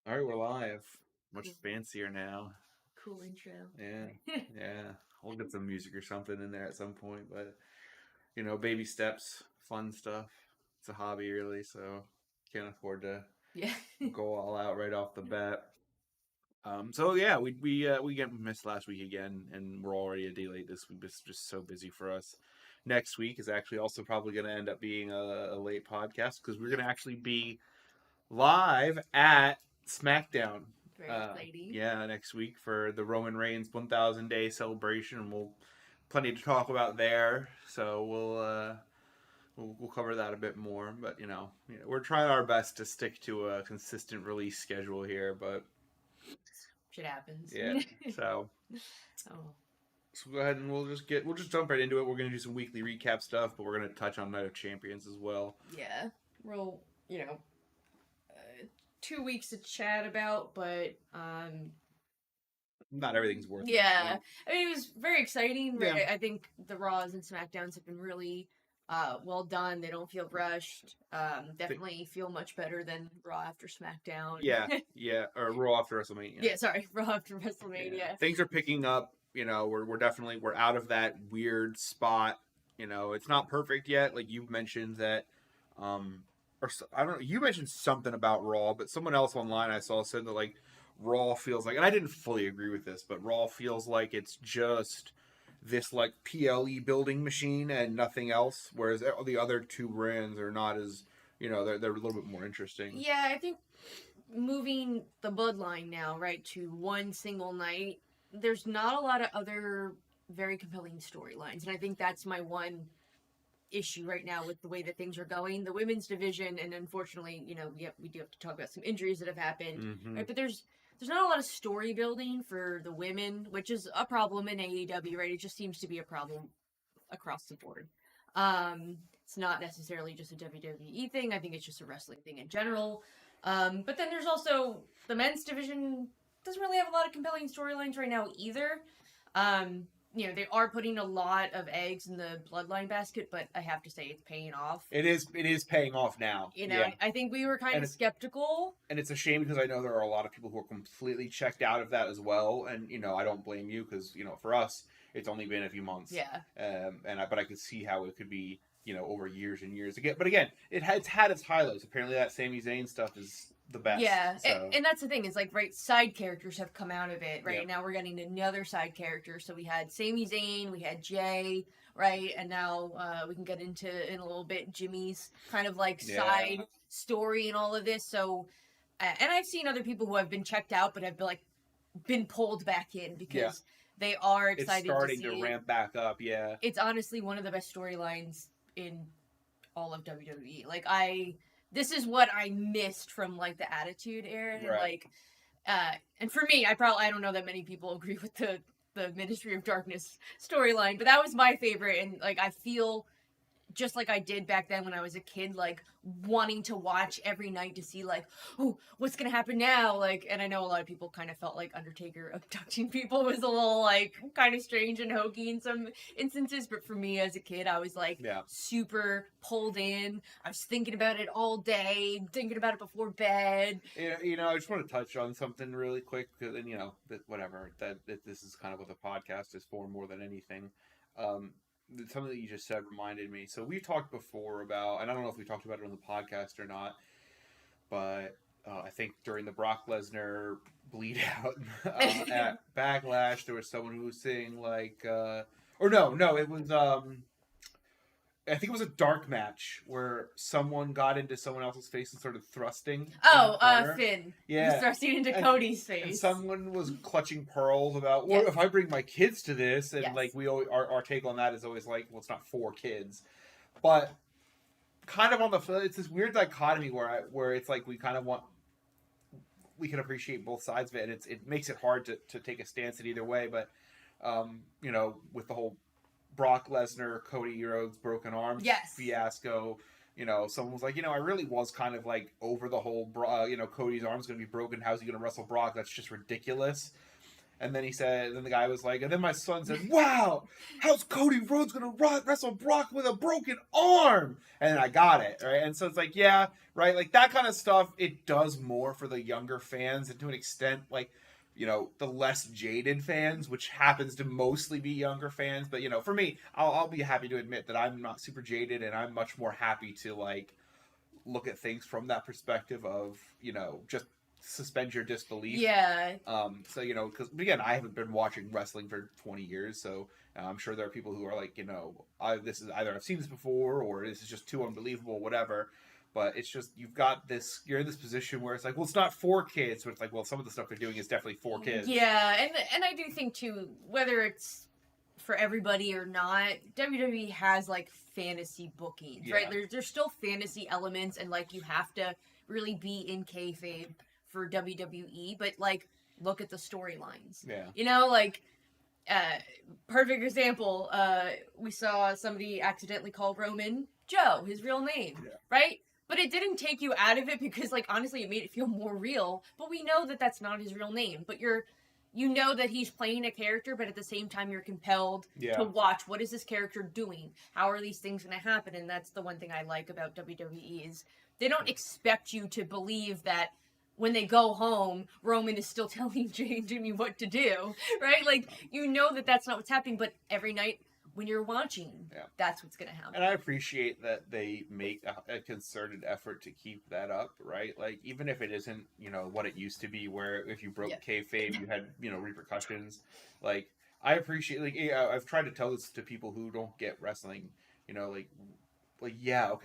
All right, we're live. Much Cool, fancier now. cool intro. Yeah, yeah. We'll get some music or something in there at some point, but baby steps, fun stuff. It's a hobby, really, so can't afford to Yeah. go all out right off the bat. So yeah, we get missed last week again, and we're already a day late this week. It's just so busy for us. Next week is actually also probably going to end up being a late podcast because we're going to actually be live at SmackDown. Very exciting. Yeah, next week for the Roman Reigns 1,000 day celebration, and we'll plenty to talk about there. So we'll cover that a bit more. But we're trying our best to stick to a consistent release schedule here. But Shit happens. yeah, so Oh, so go ahead and we'll just jump right into it. We're gonna do some weekly recap stuff, but we're gonna touch on Night of Champions as well. yeah. Well, you know, 2 weeks to chat about, but Not everything's worth yeah. mentioning. I mean, it was very exciting. Yeah, Right? I think the Raws and Smackdowns have been really well done. They don't feel rushed. Th- Definitely feel much better than Raw after SmackDown. yeah, yeah. Or Raw after WrestleMania. Yeah, sorry, Raw after Yeah, WrestleMania. things are picking up. We're definitely we're out of that weird spot. It's not perfect yet. Like you mentioned that, I don't know. You mentioned something about Raw, but someone else online I saw said that like Raw feels like, and I didn't fully agree with this, but Raw feels like it's just this like PLE building machine and nothing else. Whereas the other two brands are not as they're a little bit more interesting. Yeah, I think moving the bloodline now, right, to one single night, there's not a lot of other very compelling storylines. And I think that's my one issue right now with the way that things are going. The women's division, and unfortunately, we do have to talk about some injuries that have happened, Mm-hmm. right? But there's not a lot of story building for the women, which is a problem in AEW, right? It just seems to be a problem across the board. It's not necessarily just a WWE thing. I think it's just a wrestling thing in general. But then there's also the men's division doesn't really have a lot of compelling storylines right now either. They are putting a lot of eggs in the bloodline basket, but I have to say it's paying off. It is paying off now. Yeah. I think we were kind And of skeptical. and it's a shame because I know there are a lot of people who are completely checked out of that as well, and I don't blame you because for us it's only been a few months, Yeah. but I could see how it could be over years and years again. But again, it's had its highlights. Apparently, that Sami Zayn stuff is the best. Yeah, So and that's the thing is like right side characters have come out of it right Yep. now we're getting another side character. So we had Sami Zayn, we had Jay, right, and now we can get into in a little bit Jimmy's kind of like Yeah. side story and all of this. So, and I've seen other people who have been checked out but have been pulled back in because they are it's excited starting to see to it. ramp back up. Yeah. It's honestly one of the best storylines in all of WWE. This is what I missed from like the Attitude Era, and Right. and for me, I don't know that many people agree with the Ministry of Darkness storyline, but that was my favorite, and like I feel just like I did back then when I was a kid, like wanting to watch every night to see like, oh, what's gonna happen now? Like, and I know a lot of people kind of felt like Undertaker abducting people was a little like kind of strange and hokey in some instances, but for me as a kid, I was like Yeah. super pulled in. I was thinking about it all day, thinking about it before bed. I just want to touch on something really quick because, and whatever that this is kind of what the podcast is for more than anything. Um, Something that you just said reminded me. So we've talked before about, and I don't know if we talked about it on the podcast or not, but I think during the Brock Lesnar bleed out at Backlash, there was someone who was saying like, or no, it was I think it was a dark match where someone got into someone else's face and started thrusting. In the corner. Finn. Yeah. He thrusting into And- Cody's And face. someone was clutching pearls about, well, Yes. if I bring my kids to this, and Yes. like we always, our take on that is always like, well, it's not for kids, but kind of on the it's this weird dichotomy where it's like we kind of want we can appreciate both sides of it, and it makes it hard to take a stance in either way, but with the whole Brock Lesnar, Cody Rhodes broken arms Yes. fiasco. Someone was like, I really was kind of over the whole, Cody's arm's going to be broken. How's he going to wrestle Brock? That's just ridiculous. And then then the guy was like, and then my son said, wow, how's Cody Rhodes going to wrestle Brock with a broken arm? And I got it, right? And so it's like, yeah, right? Like that kind of stuff, it does more for the younger fans, and to an extent, like, the less jaded fans, which happens to mostly be younger fans. But, for me, I'll be happy to admit that I'm not super jaded, and I'm much more happy to, like, look at things from that perspective of, just suspend your disbelief. Yeah. So, because again, I haven't been watching wrestling for 20 years, so I'm sure there are people who are like, this is either I've seen this before or this is just too unbelievable, whatever. But it's just, you're in this position where it's like, well, it's not for kids, but it's like, well, some of the stuff they're doing is definitely for kids. Yeah, and I do think too, whether it's for everybody or not, WWE has like fantasy bookings, right? There's still fantasy elements, and like you have to really be in kayfabe for WWE, but like look at the storylines. Yeah. Perfect example. We saw somebody accidentally call Roman Joe, his real name, right? But it didn't take you out of it because, like, honestly, it made it feel more real. But we know that that's not his real name. But you know that he's playing a character, but at the same time, you're compelled to watch. What is this character doing? How are these things going to happen? And that's the one thing I like about WWE is they don't expect you to believe that when they go home, Roman is still telling Jay and Jimmy what to do, right? Like, you know that that's not what's happening, but every night when you're watching, that's what's going to happen. And I appreciate that they make a concerted effort to keep that up, right? Like, even if it isn't, what it used to be, where if you broke kayfabe, you had, repercussions. Like, I appreciate, like, I've tried to tell this to people who don't get wrestling, okay,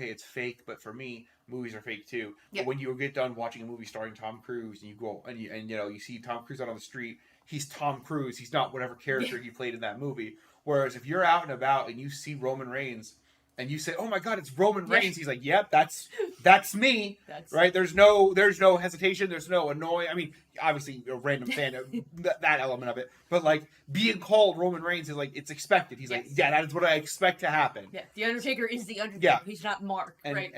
it's fake, but for me, movies are fake too. But when you get done watching a movie starring Tom Cruise, and you go and you see Tom Cruise out on the street, he's Tom Cruise. He's not whatever character he played in that movie. Whereas if you're out and about and you see Roman Reigns and you say, "Oh my God, it's Roman Reigns," he's like, "Yep, that's me." Right? There's no hesitation. There's no annoy. I mean, obviously a random fan of that element of it, but like being called Roman Reigns is like it's expected. He's like, "Yeah, that is what I expect to happen." Yeah, the Undertaker is the Undertaker. He's not Mark, right?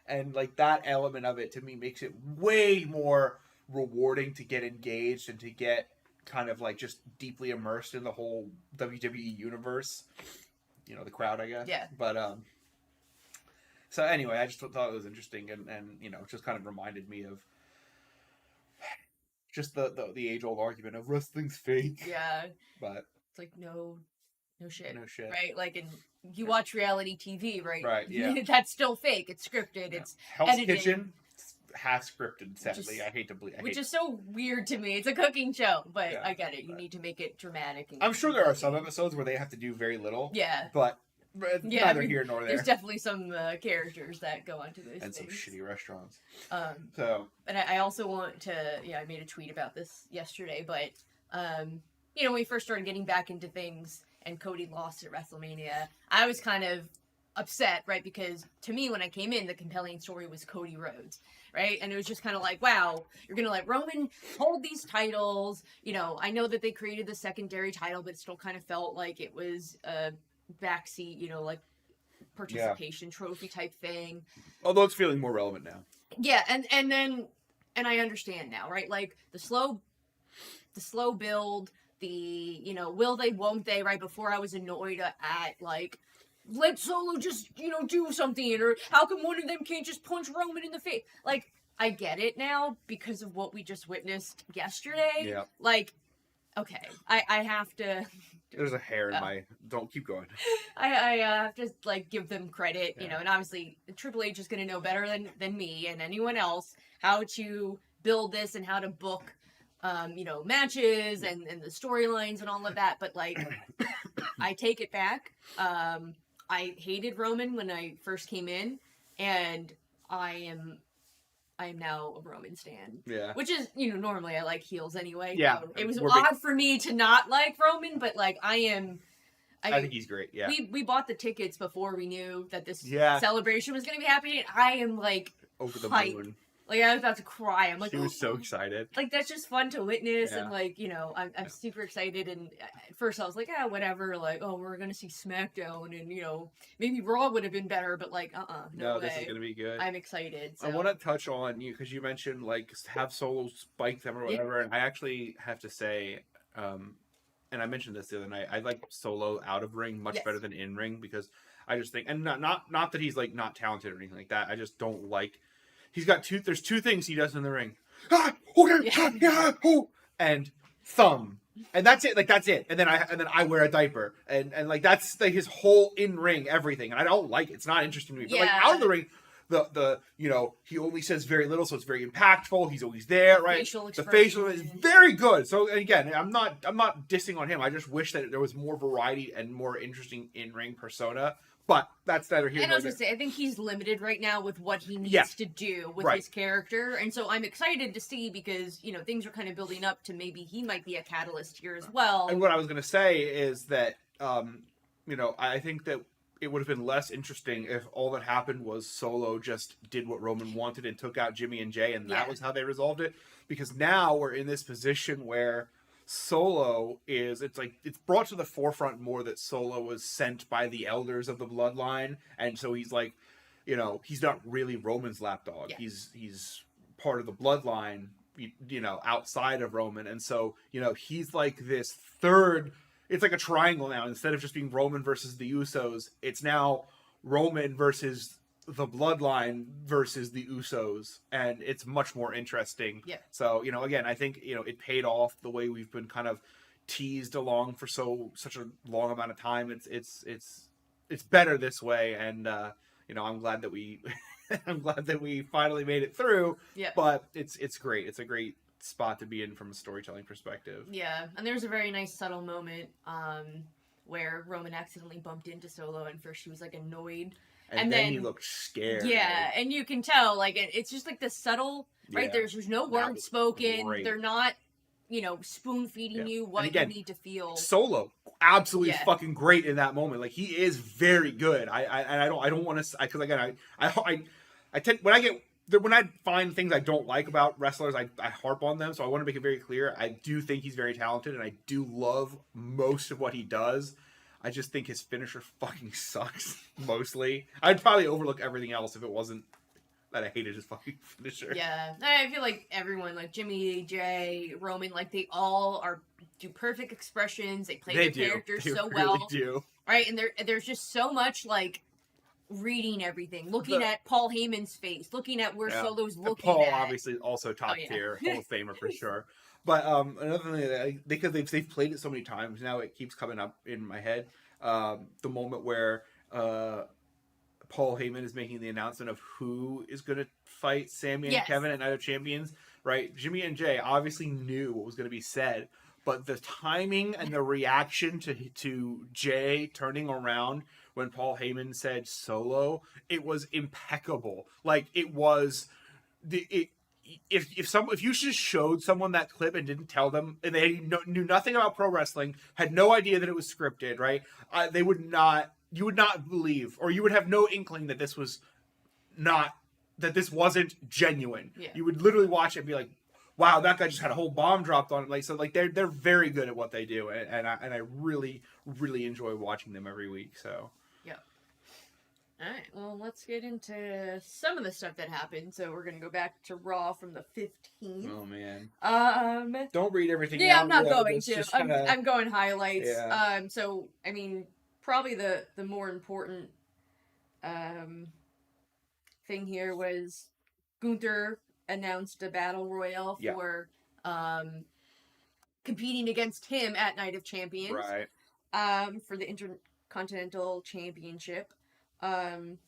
And like that element of it to me makes it way more rewarding to get engaged and to get kind of like just deeply immersed in the whole WWE universe. The crowd, I guess. Yeah. But so anyway, I just thought it was interesting, and just kind of reminded me of just the age old argument of wrestling's fake. Yeah. But it's like no shit. No shit. Right? Like, and you watch reality TV, right? Right. Yeah. That's still fake. It's scripted. Yeah. It's Hell's edited. Kitchen. Half scripted, sadly. I hate to believe. Which is so weird to me. It's a cooking show, but I get it. You need to make it dramatic. I'm sure there are some episodes where they have to do very little. Yeah. But neither here nor there. There's definitely some characters that go onto those things. Some shitty restaurants. And I also want to, I made a tweet about this yesterday, but, when we first started getting back into things and Cody lost at WrestleMania, I was kind of upset, right? Because to me, when I came in, the compelling story was Cody Rhodes, right? And it was just kind of like, wow, you're going to let Roman hold these titles. I know that they created the secondary title, but it still kind of felt like it was a backseat, like participation trophy type thing. Although it's feeling more relevant now. Yeah, and I understand now, right? Like the slow build, the, will they, won't they, right? Before I was annoyed at like, let Solo just, do something, or how come one of them can't just punch Roman in the face? Like, I get it now because of what we just witnessed yesterday. Yeah. Like, okay, I have to... There's a hair in my... Don't keep going. I have to, like, give them credit, and obviously Triple H is going to know better than me and anyone else how to build this and how to book, matches and the storylines and all of that, but, like, I take it back. I hated Roman when I first came in, and I am now a Roman stan. Yeah. Which is, normally I like heels anyway. Yeah. It was odd for me to not like Roman, but like I think he's great. Yeah. We bought the tickets before we knew that this celebration was going to be happening. I am like over the hype moon Like, I was about to cry. I'm like, she was so excited. Like, that's just fun to witness, Yeah. and, like, you know, I'm super excited, and at first I was like, whatever, like, oh, we're gonna see SmackDown, and, you know, maybe Raw would have been better, but, like, no way. This is gonna be good. I'm excited, so. I want to touch on you, because you mentioned, like, have Solo spike them or whatever, and I actually have to say, and I mentioned this the other night, I like Solo out of ring much better than in ring, because I just think, and not that he's, like, not talented or anything like that, I just don't like, he's got there's two things he does in the ring. And thumb. And that's it, like, that's it. And then I wear a diaper. And like, that's like his whole in-ring everything. And I don't like it. It's not interesting to me. But like, out of the ring, the you know, he only says very little, so it's very impactful. He's always there, right? The facial is very good. So, and again, I'm not dissing on him. I just wish that there was more variety and more interesting in-ring persona. But that's neither here nor there. And I was gonna say, I think he's limited right now with what he needs to do with his character, and so I'm excited to see, because, you know, things are kind of building up to maybe he might be a catalyst here as well. And what I was gonna say is that, you know, I think that it would have been less interesting if all that happened was Solo just did what Roman wanted and took out Jimmy and Jay, and that was how they resolved it. Because now we're in this position where Solo is, it's brought to the forefront more that Solo was sent by the elders of the bloodline, and so he's like, you know, he's not really Roman's lapdog. He's part of the bloodline, you know, outside of Roman, and so, you know, he's like this third, it's like a triangle now. Instead of just being Roman versus the Usos, it's now Roman versus the bloodline versus the Usos, and it's much more interesting. So, you know, again, I think, you know, it paid off the way we've been kind of teased along for such a long amount of time. It's better this way, and you know, I'm glad that we finally made it through. But it's great. It's a great spot to be in from a storytelling perspective. And there's a very nice subtle moment where Roman accidentally bumped into Solo, and first she was like annoyed. And then he looked scared. And you can tell, like, it's just like the subtle, right? There's no words spoken. Great. They're not, you know, spoon feeding you what you need to feel. Solo, absolutely fucking great in that moment. Like, he is very good. I don't want to, because again, I tend, when I find things I don't like about wrestlers, I harp on them. So I want to make it very clear. I do think he's very talented, and I do love most of what he does. I just think his finisher fucking sucks, mostly. I'd probably overlook everything else if it wasn't that I hated his fucking finisher. I feel like everyone, like Jimmy, Jay, Roman, like, they all do perfect expressions. They play their characters so well. They really do. Right, and there's just so much, like, reading everything, looking at Paul Heyman's face, looking at where Solo's looking Paul, at. Paul, obviously, also top tier, Hall of Famer for sure. But another thing that because they've played it so many times now, it keeps coming up in my head. The moment where Paul Heyman is making the announcement of who is going to fight Sami and Kevin at Night of Champions, right? Jimmy and Jay obviously knew what was going to be said, but the timing and the reaction to Jay turning around when Paul Heyman said Solo, it was impeccable. Like, it was if you just showed someone that clip and didn't tell them, and they knew nothing about pro wrestling, had no idea that it was scripted, right? You would not believe, or you would have no inkling that this wasn't genuine. You would literally watch it and be like, wow, that guy just had a whole bomb dropped on him. Like, so, like, they're very good at what they do, and I really, really enjoy watching them every week. So Alright, well, let's get into some of the stuff that happened. So we're going to go back to Raw from the 15th. Oh, man. Don't read everything out. I'm not going to. I'm going highlights. So, I mean, probably the more important thing here was Gunther announced a battle royale for competing against him at Night of Champions. For the Intercontinental Championship.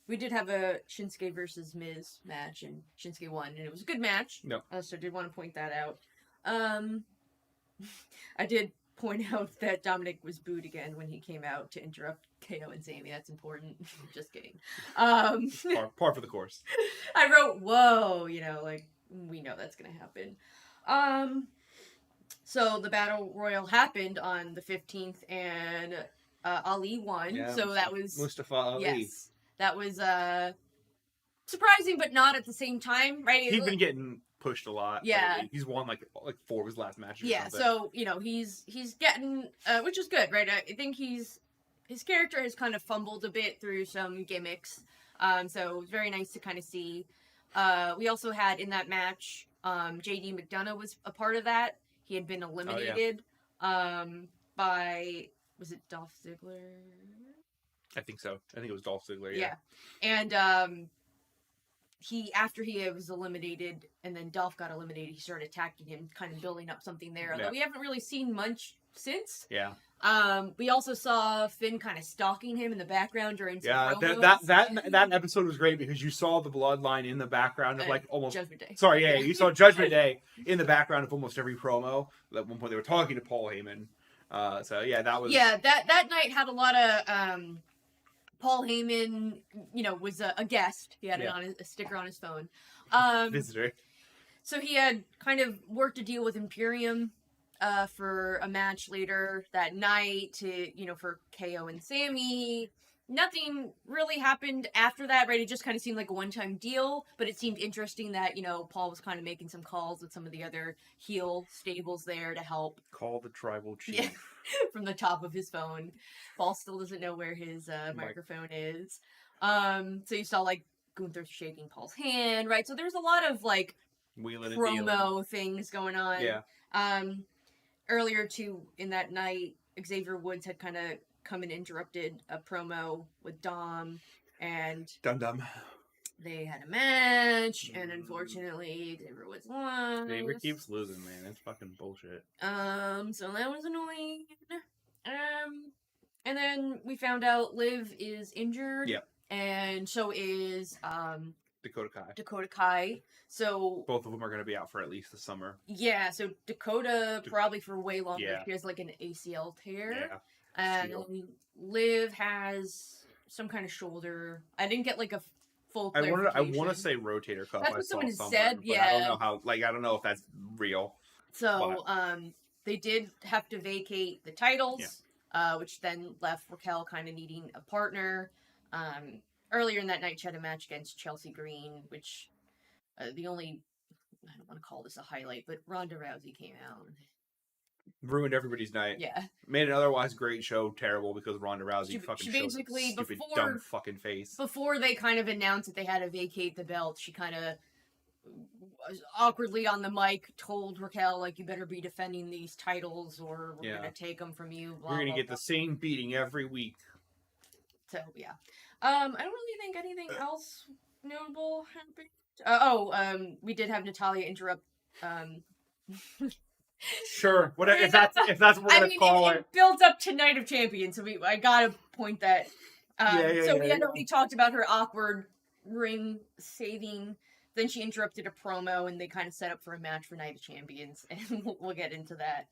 We did have a Shinsuke versus Miz match, and Shinsuke won, and it was a good match. So I did want to point that out. I did point out that Dominic was booed again when he came out to interrupt KO and Sami. That's important. Just kidding. Par for the course. I wrote, whoa, you know, like, we know that's gonna happen. So the Battle Royal happened on the 15th, and Ali won. So that was Mustafa Ali. Yes, that was surprising, but not at the same time, right? He's been getting pushed a lot. Yeah. Lately. He's won like 4 of his last matches. Yeah, so he's getting, which is good, right? I think his character has kind of fumbled a bit through some gimmicks, so it's very nice to kind of see. We also had in that match, JD McDonough was a part of that. He had been eliminated by, was it Dolph Ziggler? I think so. I think it was Dolph Ziggler. Yeah. And after he was eliminated and then Dolph got eliminated, he started attacking him, kind of building up something there. Although we haven't really seen much since. Yeah. We also saw Finn kind of stalking him in the background during some promos. that episode was great because you saw the bloodline in the background of like almost Judgment Day. Sorry, yeah, you saw Judgment Day in the background of almost every promo. At one point they were talking to Paul Heyman. That was that night had a lot of Paul Heyman, was a guest. He had it on a sticker on his phone. Visitor. So he had kind of worked a deal with Imperium for a match later that night for KO and Sammy. Nothing really happened after that, right? It just kind of seemed like a one-time deal, but it seemed interesting that, Paul was kind of making some calls with some of the other heel stables there to help. Call the tribal chief. Yeah, from the top of his phone. Paul still doesn't know where his microphone is. So you saw, Gunther shaking Paul's hand, right? So there's a lot of, wheeling and promo dealing. things going on. Yeah. Earlier, too, in that night, Xavier Woods had kind of come and interrupted a promo with Dom, and Dum-dum. they had a match, and unfortunately, Xavier Woods lost. Xavier keeps losing, man. It's fucking bullshit. So that was annoying. And then we found out Liv is injured. Yep. And so is, Dakota Kai. So both of them are going to be out for at least the summer. Yeah, so Dakota probably for way longer. Yeah. She has an ACL tear. Yeah. And Liv has some kind of shoulder. I didn't get a full clarification. I want to say rotator cuff. That's what someone somewhere, said. but Yeah. I don't know how. I don't know if that's real. So they did have to vacate the titles, which then left Raquel kind of needing a partner. Earlier in that night, she had a match against Chelsea Green, which the only, I don't want to call this a highlight, but Ronda Rousey came out. Ruined everybody's night. Yeah. Made an otherwise great show terrible because Ronda Rousey She fucking basically, showed a stupid, dumb fucking face. Before they kind of announced that they had to vacate the belt, she kind of awkwardly on the mic told Raquel, you better be defending these titles or we're going to take them from you. You're going to get the same beating every week. So, yeah. I don't really think anything else notable happened. We did have Natalya interrupt. Sure, whatever. If that's what we're gonna call it. It builds up to Night of Champions, so I gotta point that. We had already talked about her awkward ring saving. Then she interrupted a promo, and they kind of set up for a match for Night of Champions, and we'll get into that.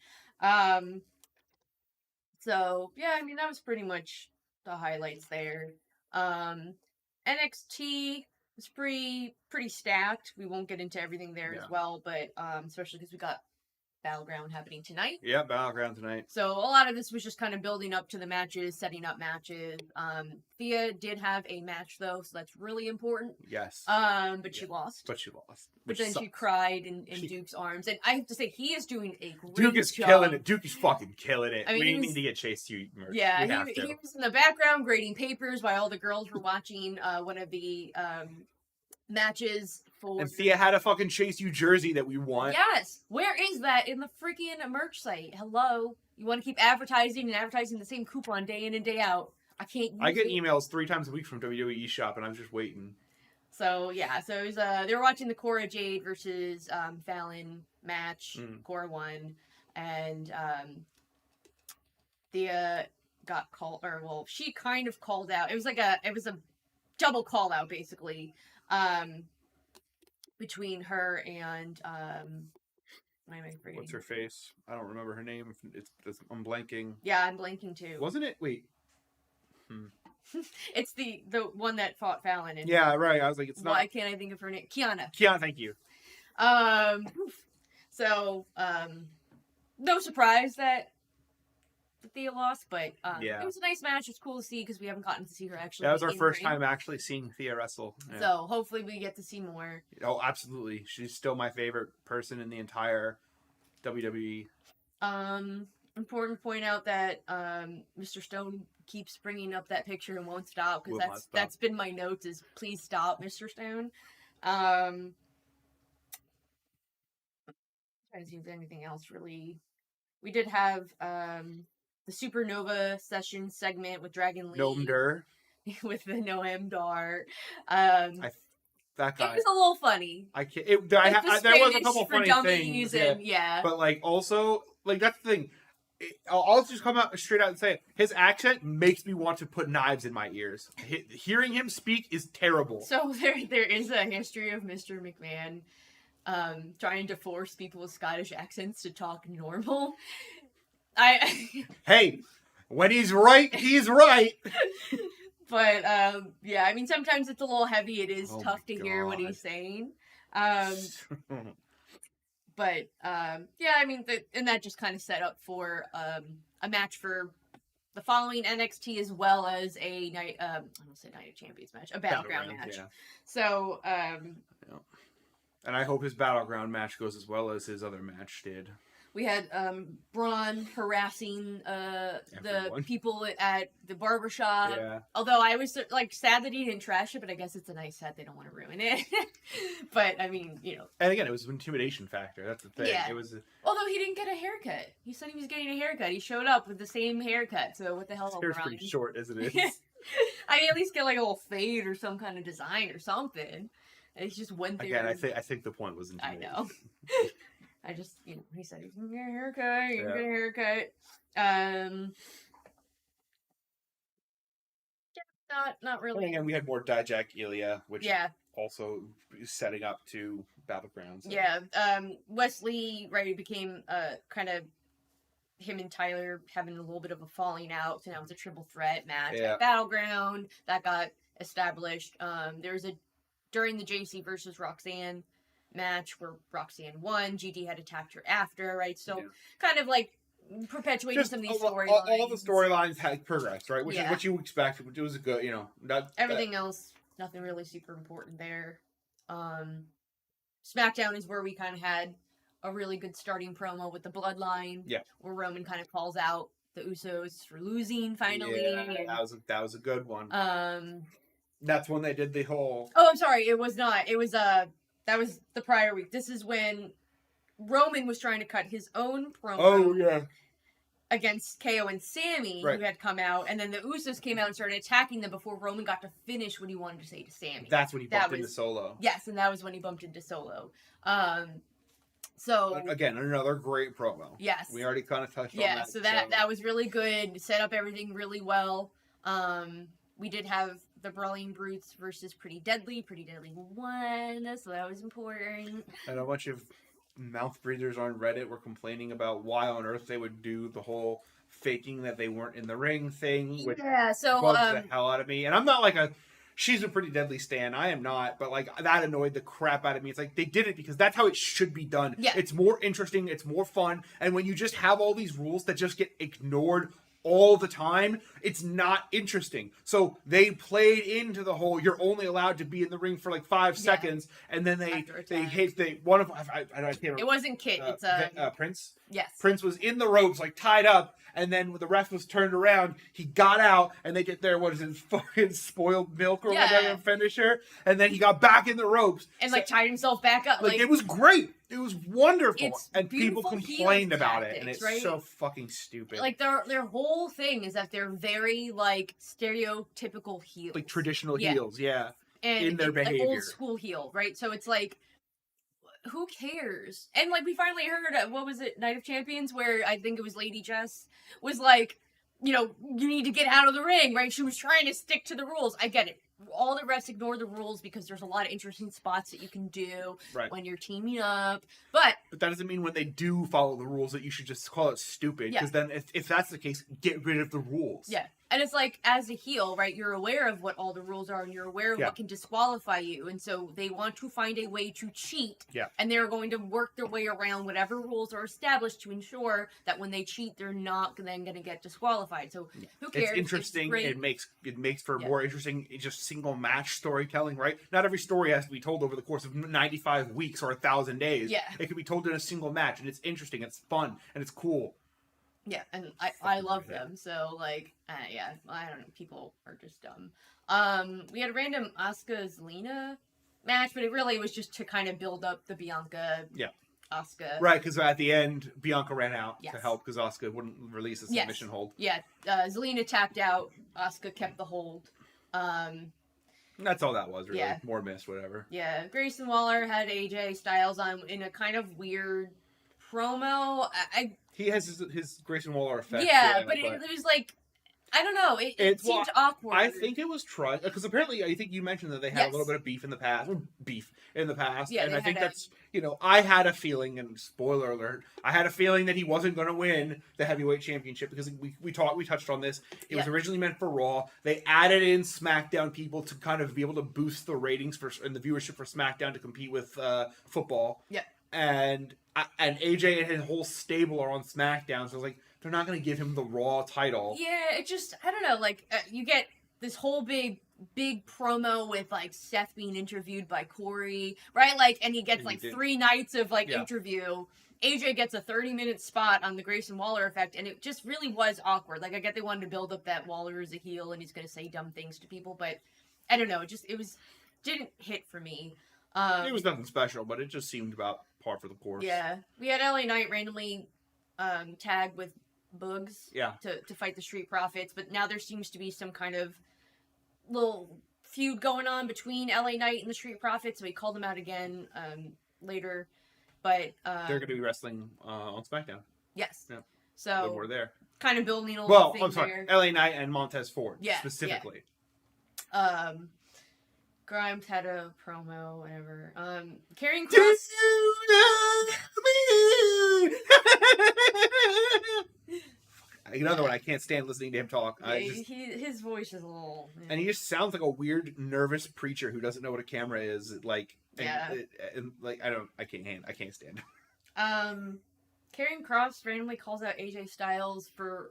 So yeah, that was pretty much the highlights there. NXT was pretty stacked. We won't get into everything there as well, but especially because we got Battleground happening tonight. Yeah, Battleground tonight. So a lot of this was just kind of building up to the matches, setting up matches. Thea did have a match though, so that's really important. Yes. But she lost. But she lost. But then she cried in Duke's arms, and I have to say he is doing a great Duke is job. killing it. Duke is fucking killing it. I mean, we need to get Chase to merch. Yeah, he was in the background grading papers while all the girls were watching one of the matches. And Thea had a fucking Chase U jersey that we want. Yes. Where is that in the freaking merch site? Hello. You want to keep advertising the same coupon day in and day out. I can't use I get emails 3 times a week from WWE Shop, and I'm just waiting. So, yeah. So, it was, they were watching the Cora Jade versus Fallon match. Cora won. And Thea got called, she kind of called out. It was a double call out, basically. Between her and why am I forgetting? What's her face? I don't remember her name. I'm blanking. Yeah, I'm blanking too. Wasn't it? Wait. It's the one that fought Fallon. And yeah, right. I was like, it's not. Why can't I think of her name? Kiana, thank you. So, no surprise that be a loss, but Yeah. it was a nice match. It's cool to see because we haven't gotten to see her actually. That was our in first ring. time actually seeing Thea wrestle. Yeah. So hopefully we get to see more. Oh, absolutely. She's still my favorite person in the entire WWE. Important to point out that Mr. Stone keeps bringing up that picture and won't stop because that's been my notes is please stop, Mr. Stone. Trying to see if there's anything else really. We did have the Supernova session segment with Dragon Lee. Noam Dar. With the Noam Dar. That guy. It was a little funny. I can't. There was a couple funny things. Yeah. But like also like that's the thing. I'll just come out straight out and say it. His accent makes me want to put knives in my ears. Hearing him speak is terrible. So there is a history of Mr. McMahon trying to force people with Scottish accents to talk normal. Hey, when he's right, he's right. But yeah, I mean sometimes it's a little heavy. It is tough to hear what he's saying. But yeah, I mean, and that just kind of set up for a match for the following NXT as well as a night. I don't say Night of Champions match, a Battleground match. Yeah. So. And I hope his Battleground match goes as well as his other match did. We had Braun harassing the people at the barbershop. Yeah. Although I was like sad that he didn't trash it, but I guess it's a nice set. They don't want to ruin it. But I mean, you know. And again, it was an intimidation factor. That's the thing. Yeah. It was. Although he didn't get a haircut. He said he was getting a haircut. He showed up with the same haircut. So what the hell? His hair's pretty short, isn't it? I mean, at least get like a little fade or some kind of design or something. And he just went there. Again, I think the point was intimidation. I know. I just, you know, he said he was going to get a haircut, he was going to get a haircut. Yeah, not really. And again, we had more Dijak Ilya, which also is setting up to Battlegrounds. So. Yeah, Wesley, right, became kind of him and Tyler having a little bit of a falling out, so now it's a triple threat match at Battleground. That got established. There was during the JC versus Roxanne match where Roxanne won. GD had attacked her after, right? So kind of like perpetuating just some of these storylines. All the storylines had progressed, right? Which is what you expect. It was a good, you know. Everything else, nothing really super important there. SmackDown is where we kind of had a really good starting promo with the Bloodline. Yeah. Where Roman kind of calls out the Usos for losing finally. Yeah, that was a good one. That's when they did the whole. Oh, I'm sorry. It was not. It was that was the prior week. This is when Roman was trying to cut his own promo. Oh, yeah. Against KO and Sammy, who had come out, and then the Usos came out and started attacking them before Roman got to finish what he wanted to say to Sammy. That's when he bumped into Solo. Yes, and that was when he bumped into Solo. So again, another great promo. Yes, we already kind of touched on that. Yeah, so that was really good. Set up everything really well. We did have the Brawling Brutes versus Pretty Deadly. Pretty Deadly won, so that was important. And a bunch of mouth breathers on Reddit were complaining about why on earth they would do the whole faking that they weren't in the ring thing, which bugs the hell out of me. And I'm not like she's a Pretty Deadly stan. I am not, but like that annoyed the crap out of me. It's like they did it because that's how it should be done. Yeah. It's more interesting, it's more fun, and when you just have all these rules that just get ignored all the time, it's not interesting. So they played into the whole you're only allowed to be in the ring for like 5 seconds, and then they hit one of I can't remember. It wasn't Kit, it's Prince. Yes. Prince was in the ropes, like tied up, and then when the ref was turned around, he got out, and they get there, what is it, fucking spoiled milk or whatever finisher, and then he got back in the ropes. And tied himself back up. Like it was great. It was wonderful. And people complained about it, and it's so fucking stupid. Like their whole thing is that they're very like stereotypical heels. Like traditional heels, and in their behavior. Like old school heel, right? So it's like who cares? And like we finally heard what was it, Night of Champions, where I think it was Lady Jess was like, you know, you need to get out of the ring, right? She was trying to stick to the rules. I get it. All the refs ignore the rules because there's a lot of interesting spots that you can do when you're teaming up. But that doesn't mean when they do follow the rules that you should just call it stupid. Because then if that's the case, get rid of the rules. Yeah. And it's like, as a heel, right, you're aware of what all the rules are, and you're aware of what can disqualify you, and so they want to find a way to cheat, and they're going to work their way around whatever rules are established to ensure that when they cheat, they're not then going to get disqualified. So who cares? It's interesting. It makes for more interesting, just single match storytelling, right? Not every story has to be told over the course of 95 weeks or 1,000 days. Yeah. It can be told in a single match, and it's interesting, it's fun, and it's cool. Yeah, and I love them, so, like, yeah, I don't know, people are just dumb. We had a random Asuka Zelina match, but it really was just to kind of build up the Bianca Asuka. Right, because at the end, Bianca ran out to help because Asuka wouldn't release a submission hold. Yeah, Zelina tapped out, Asuka kept the hold. That's all that was, really. Yeah. More miss, whatever. Yeah, Grayson Waller had AJ Styles on in a kind of weird promo. He has his Grayson Waller effect. Yeah, but it was like, I don't know. It seemed awkward. I think it was tried because apparently I think you mentioned that they had a little bit of beef in the past. Yeah, and I think that's I had a feeling, and spoiler alert, I had a feeling that he wasn't going to win the heavyweight championship because we touched on this. It was originally meant for Raw. They added in SmackDown people to kind of be able to boost the ratings and the viewership for SmackDown to compete with football. Yeah, and AJ and his whole stable are on SmackDown, so I was like, they're not going to give him the Raw title. Yeah, it just, I don't know, like, you get this whole big promo with, like, Seth being interviewed by Corey, right? Like, and he gets, like, 3 nights of, like, interview. AJ gets a 30-minute spot on the Grayson Waller effect, and it just really was awkward. Like, I get they wanted to build up that Waller is a heel, and he's going to say dumb things to people, but, I don't know, didn't hit for me. It was nothing special, but it just seemed about par for the course. Yeah. We had LA Knight randomly tagged with Boogs to fight the Street Profits, but now there seems to be some kind of little feud going on between LA Knight and the Street Profits, so we called them out again later. But they're going to be wrestling on SmackDown. Yes. Yeah. So we're there. Kind of building a little thing I'm sorry. there. LA Knight and Montez Ford specifically. Yeah. Grimes had a promo, whatever. Karrion Kross. Another one I can't stand listening to him talk. Yeah, his voice is a little. Yeah. And he just sounds like a weird, nervous preacher who doesn't know what a camera is. Like, I can't stand him. Karrion Kross randomly calls out AJ Styles for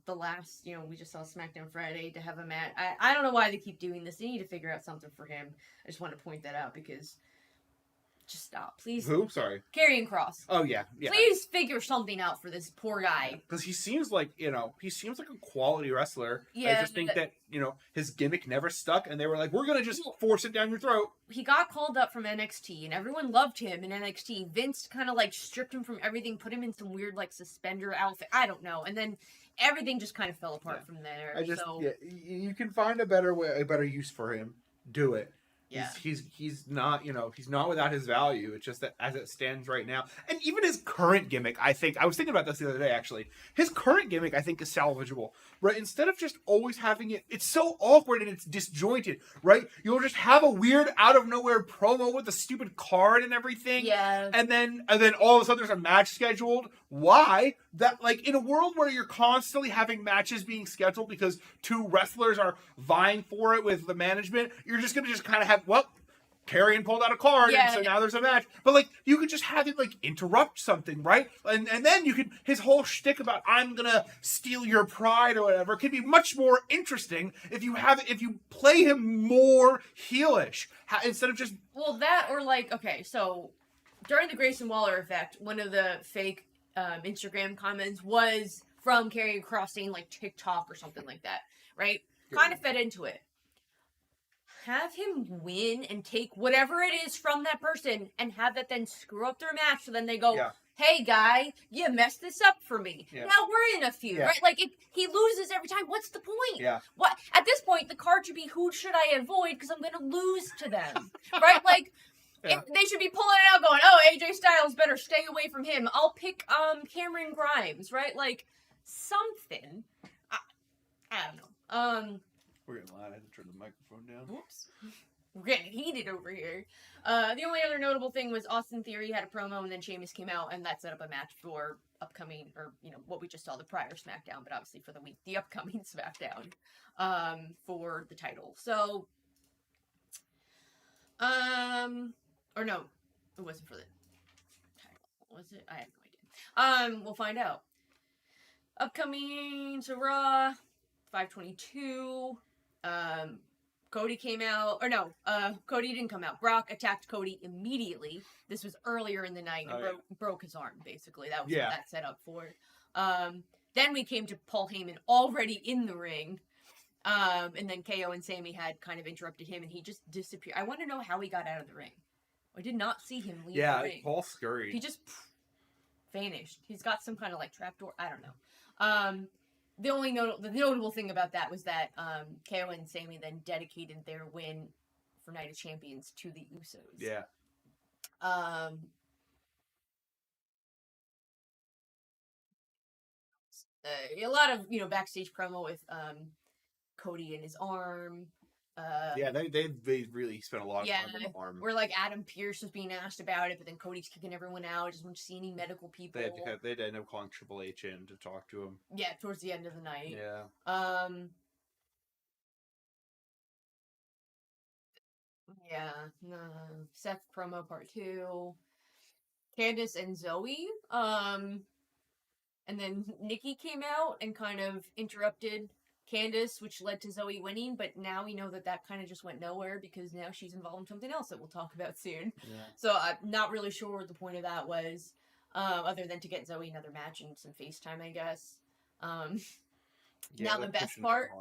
the last, we just saw SmackDown Friday to have a match. I don't know why they keep doing this. They need to figure out something for him. I just want to point that out because just stop, please. Who? Sorry. Karrion Kross. Oh, yeah. Please figure something out for this poor guy. Because he seems like, he seems like a quality wrestler. Yeah. I just think that, his gimmick never stuck, and they were like, we're going to just force it down your throat. He got called up from NXT, and everyone loved him in NXT. Vince kind of, stripped him from everything, put him in some weird, suspender outfit. I don't know. And then everything just kind of fell apart from there. You can find a better use for him. Do it. Yeah. He's not, he's not without his value. It's just that as it stands right now. And even his current gimmick, I was thinking about this the other day, actually. His current gimmick, I think, is salvageable. Right? Instead of just always having it's so awkward and it's disjointed, right? You'll just have a weird out-of-nowhere promo with a stupid card and everything. Yeah. And then all of a sudden there's a match scheduled. Why? That, in a world where you're constantly having matches being scheduled because 2 wrestlers are vying for it with the management, you're just going to just kind of have, Karrion pulled out a card, and so now there's a match. But, you could just have it, interrupt something, right? And then you could, his whole shtick about, I'm gonna steal your pride or whatever, could be much more interesting if you play him more heelish, instead of just... Well, that, or okay, so, during the Grayson Waller effect, one of the fake Instagram comments was from Karrion Kross saying, TikTok or something like that, right? Kind of fed into it. Have him win and take whatever it is from that person and have that then screw up their match, so then they go, hey, guy, you messed this up for me. Yeah. Now we're in a feud, right? He loses every time. What's the point? Yeah. What? At this point, the card should be, who should I avoid because I'm going to lose to them, right? They should be pulling it out going, AJ Styles, better stay away from him. I'll pick Cameron Grimes, right? Something. I don't know. We're getting loud. I had to turn the microphone down. Whoops. We're getting heated over here. The only other notable thing was Austin Theory had a promo, and then Sheamus came out, and that set up a match for upcoming, or what we just saw the prior SmackDown, but obviously for the upcoming SmackDown, for the title. So, or no, it wasn't for the title. Was it? I have no idea. We'll find out. Upcoming to Raw, 5/22. Cody came out, or no, Cody didn't come out. Brock attacked Cody immediately. This was earlier in the night and broke his arm, basically. That was what that set up for. Then we came to Paul Heyman already in the ring. And then KO and Sammy had kind of interrupted him, and he just disappeared. I want to know how he got out of the ring. I did not see him leave the ring. Yeah, Paul scurried. He just vanished. He's got some kind of like trapdoor. I don't know. The only notable thing about that was that KO and Sammy then dedicated their win for Night of Champions to the Usos. Yeah. A lot of backstage promo with Cody and his arm. They really spent a lot of time on the arm. Where like Adam Pearce was being asked about it, but then Cody's kicking everyone out. Doesn't want to see any medical people. They had to end up calling Triple H in to talk to him. Yeah, towards the end of the night. Yeah. Seth promo part 2. Candice and Zoe. And then Nikki came out and kind of interrupted Candice, which led to Zoe winning, but now we know that kind of just went nowhere because now she's involved in something else that we'll talk about soon. Yeah. So I'm not really sure what the point of that was, other than to get Zoe another match and some FaceTime, I guess. Now the best part,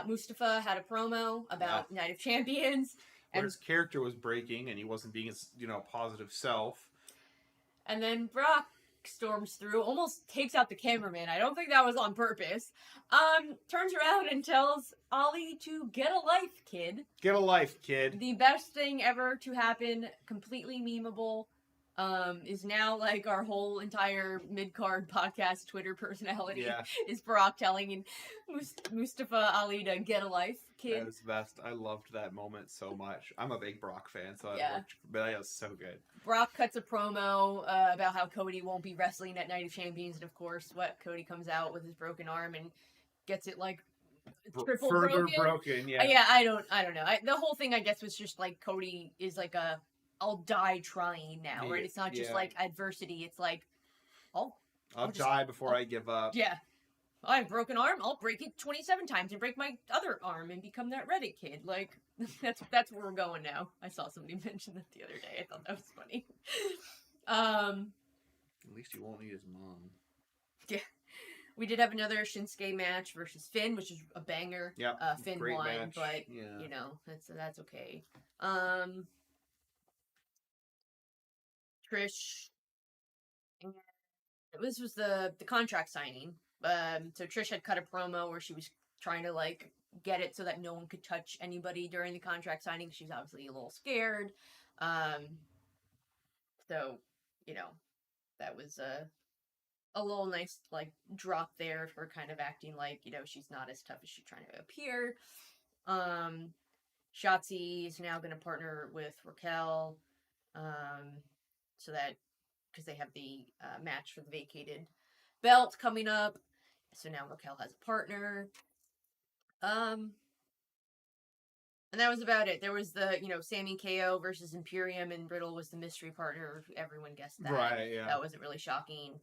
Mustafa had a promo about Night of Champions. Where his character was breaking and he wasn't being his, positive self. And then Brock storms through, almost takes out the cameraman. I don't think that was on purpose. Turns around and tells Ollie to get a life, kid. Get a life, kid. The best thing ever to happen, completely memeable, is now like our whole entire Midcard podcast Twitter personality. Yeah. Is Brock telling Mustafa Ali to get a life, kid. That was the best. I loved that moment so much. I'm a big Brock fan, so but that was so good. Brock cuts a promo about how Cody won't be wrestling at Night of Champions, and of course, Cody comes out with his broken arm and gets it like triple broken. Yeah. I don't know. The whole thing, I guess, was just like Cody is like I'll die trying now, right? It's not just like adversity. It's like, I'll die before I give up. Yeah. I have a broken arm. I'll break it 27 times and break my other arm and become that Reddit kid. Like, that's where we're going now. I saw somebody mention that the other day. I thought that was funny. At least he won't need his mom. Yeah. We did have another Shinsuke match versus Finn, which is a banger. Yeah. Finn Great won, match. but that's okay. Trish. This was the contract signing. So Trish had cut a promo where she was trying to like get it so that no one could touch anybody during the contract signing. She's obviously a little scared. So that was a little nice like drop there for kind of acting like she's not as tough as she's trying to appear. Shotzi is now going to partner with Raquel. So that, because they have the match for the vacated belt coming up. So now Raquel has a partner. And that was about it. There was the, Sammy KO versus Imperium, and Riddle was the mystery partner. Everyone guessed that. Right, yeah. That wasn't really shocking.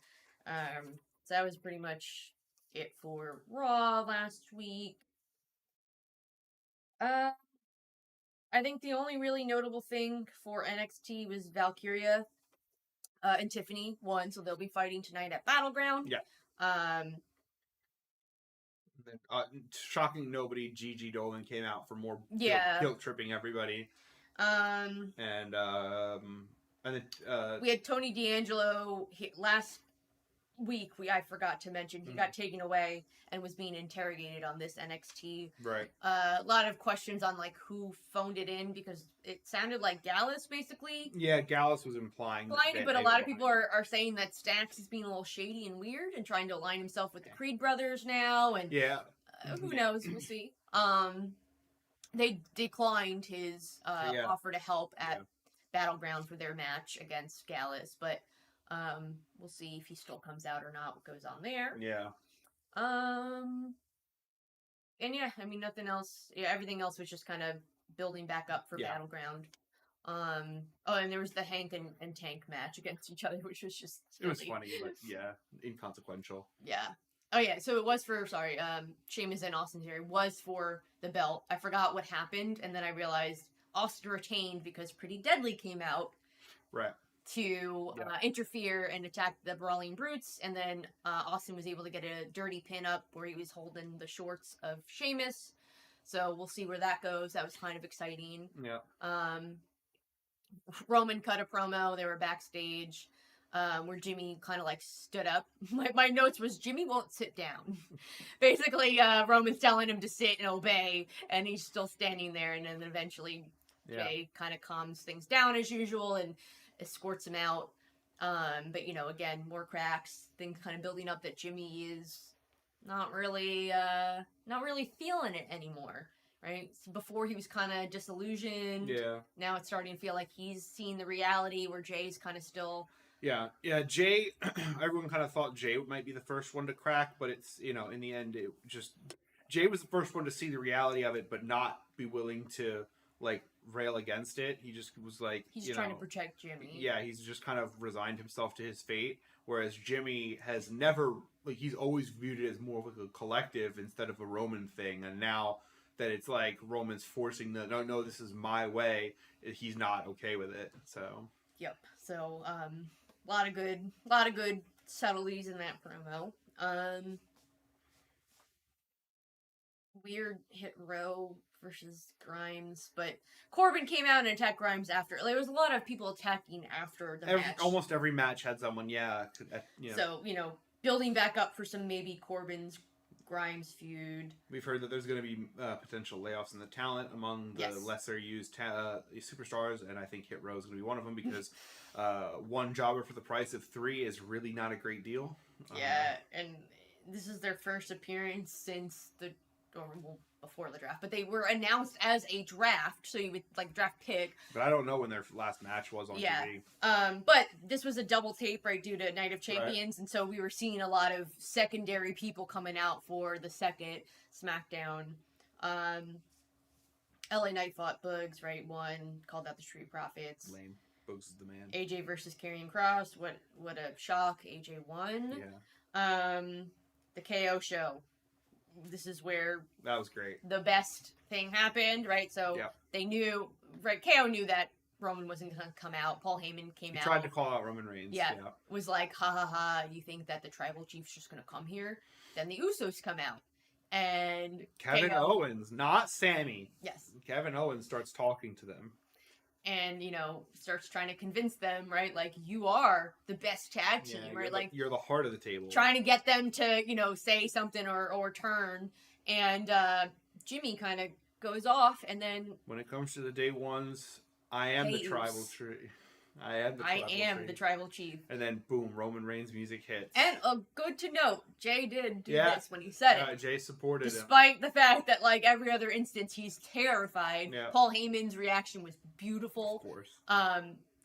So that was pretty much it for Raw last week. I think the only really notable thing for NXT was Valkyria and Tiffany won, so they'll be fighting tonight at Battleground. Yeah. Shocking nobody, Gigi Dolan came out for more guilt tripping everybody. And then we had Tony D'Angelo last week. I forgot to mention he got taken away and was being interrogated on this NXT. Right. A lot of questions on like who phoned it in, because it sounded like Gallus basically. Yeah, Gallus was implying. But a lot of people are saying that Stax is being a little shady and weird and trying to align himself with the Creed brothers now. And who knows? We'll see. They declined his offer to help at Battleground for their match against Gallus, but We'll see if he still comes out or not, what goes on there. Yeah. And yeah, I mean, nothing else. Yeah, everything else was just kind of building back up for Battleground. Oh, and there was the Hank and Tank match against each other, which was just silly. It was funny, but yeah, inconsequential. Yeah. Oh yeah, so it was for Sheamus and Austin's here. It was for the belt. I forgot what happened, and then I realized Austin retained because Pretty Deadly came out. Right. To interfere and attack the Brawling Brutes, and then Austin was able to get a dirty pin up where he was holding the shorts of Sheamus. So we'll see where that goes. That was kind of exciting. Yeah. Roman cut a promo. They were backstage, where Jimmy kind of like stood up. My notes was Jimmy won't sit down. Basically, Roman's telling him to sit and obey, and he's still standing there. And then eventually, Jay kind of calms things down as usual and escorts him out. But again, more cracks, things kind of building up that Jimmy is not really feeling it anymore, right? So before he was kind of disillusioned. Yeah. Now it's starting to feel like he's seeing the reality where Jay's kind of still. Yeah. Jay, everyone kind of thought Jay might be the first one to crack, but it's, in the end, it just, Jay was the first one to see the reality of it, but not be willing to, rail against it. He just was he's trying to protect Jimmy. Yeah, he's just kind of resigned himself to his fate, whereas Jimmy has never, he's always viewed it as more of a collective instead of a Roman thing, and now that it's Roman's forcing no, this is my way, he's not okay with it, so. Yep, so, a lot of good subtleties in that promo. Weird hit row versus Grimes, but Corbin came out and attacked Grimes after. There was a lot of people attacking after the match. Almost every match had someone, So, building back up for some maybe Corbin's Grimes feud. We've heard that there's going to be potential layoffs in the talent among the lesser used superstars, and I think Hit Row is going to be one of them because one jobber for the price of 3 is really not a great deal. Yeah, and this is their first appearance since before the draft, but they were announced as a draft, so you would draft pick. But I don't know when their last match was on TV. But this was a double tape, right, due to Night of Champions, and so we were seeing a lot of secondary people coming out for the second SmackDown. LA Knight fought Bugs, right? Won, called out the Street Profits. Lame. Bugs is the man. AJ versus Karrion Kross. What a shock. AJ won. Yeah. The KO show. This is where that was great. The best thing happened, right? So they knew, right? KO knew that Roman wasn't going to come out. Paul Heyman came out. Tried to call out Roman Reigns. Yeah. Was like, ha ha ha, you think that the tribal chief's just going to come here? Then the Usos come out. And Kevin Owens, not Sammy. Yes. Kevin Owens starts talking to them. And, starts trying to convince them, right? You are the best tag team, right? You're the heart of the table. Trying to get them to, say something or turn. And Jimmy kind of goes off, and then... When it comes to the day ones, I am the tribal tree. I am the tribal chief. And then, boom, Roman Reigns music hits. And good to note, Jay did do this when he said it. Jay supported Despite the fact that, every other instance, he's terrified. Yeah. Paul Heyman's reaction was beautiful. Of course.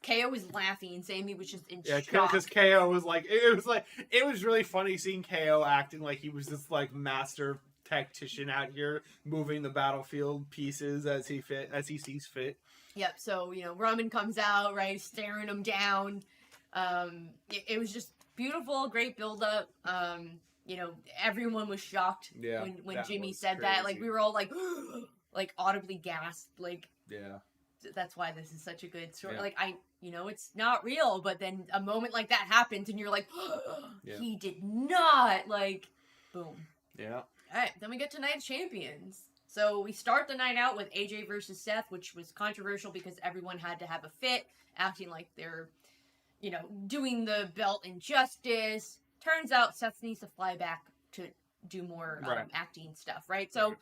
KO was laughing, and Sammy was just in shock. Yeah, because KO was it was really funny seeing KO acting like he was this, master tactician out here, moving the battlefield pieces as he sees fit. Yep, so, Roman comes out, right, staring him down. It was just beautiful, great build-up. Everyone was shocked when Jimmy said that. We were all audibly gasped. That's why this is such a good story. Yeah. It's not real, but then a moment like that happens, and you're like, he did not, boom. Yeah. All right, then we get to Night of Champions. So we start the night out with AJ versus Seth, which was controversial because everyone had to have a fit, acting like they're, doing the belt injustice. Turns out Seth needs to fly back to do more acting stuff, right? So,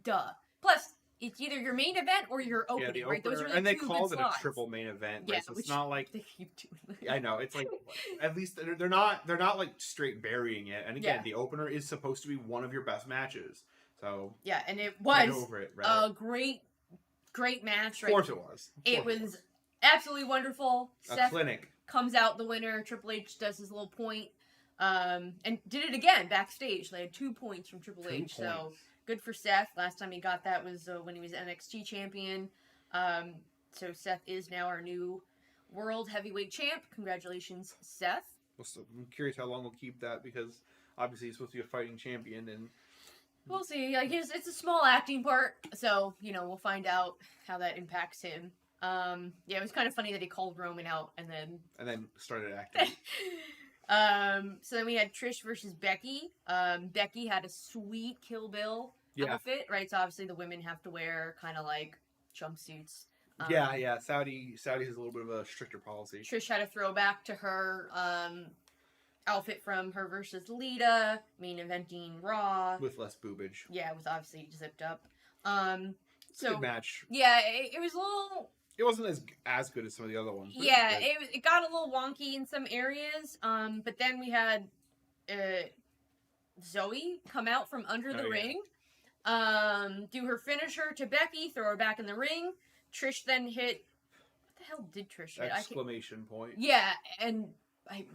duh. Plus, it's either your main event or your opening, right? Those are the and they two called good it slots. A triple main event, right? So it's not they keep doing that. I know, it's at least they're not straight burying it. And again, the opener is supposed to be one of your best matches. So yeah, and it was over it, a great match. Right? Of course it was. It was absolutely wonderful. A Seth clinic. comes out the winner. Triple H does his little point, and did it again backstage. They had 2 points from Triple H, so good for Seth. Last time he got that was when he was NXT champion. So Seth is now our new World Heavyweight Champ. Congratulations, Seth. Well, so I'm curious how long we'll keep that, because obviously he's supposed to be a fighting champion, and we'll see. I guess it's a small acting part, so we'll find out how that impacts him. Yeah, it was kind of funny that he called Roman out and then started acting. So then we had Trish versus Becky. Becky had a sweet Kill Bill outfit, right? So obviously the women have to wear kind of like jumpsuits. Yeah. Saudi has a little bit of a stricter policy. Trish had a throwback to her outfit from her versus Lita, main eventing Raw. With less boobage. Yeah, with obviously zipped up. It's a good match. Yeah, it was a little... It wasn't as good as some of the other ones. Yeah, it got a little wonky in some areas. But then we had Zoe come out from under the ring, do her finisher to Becky, throw her back in the ring. Trish then hit... What the hell did Trish hit? Exclamation point. Yeah, and I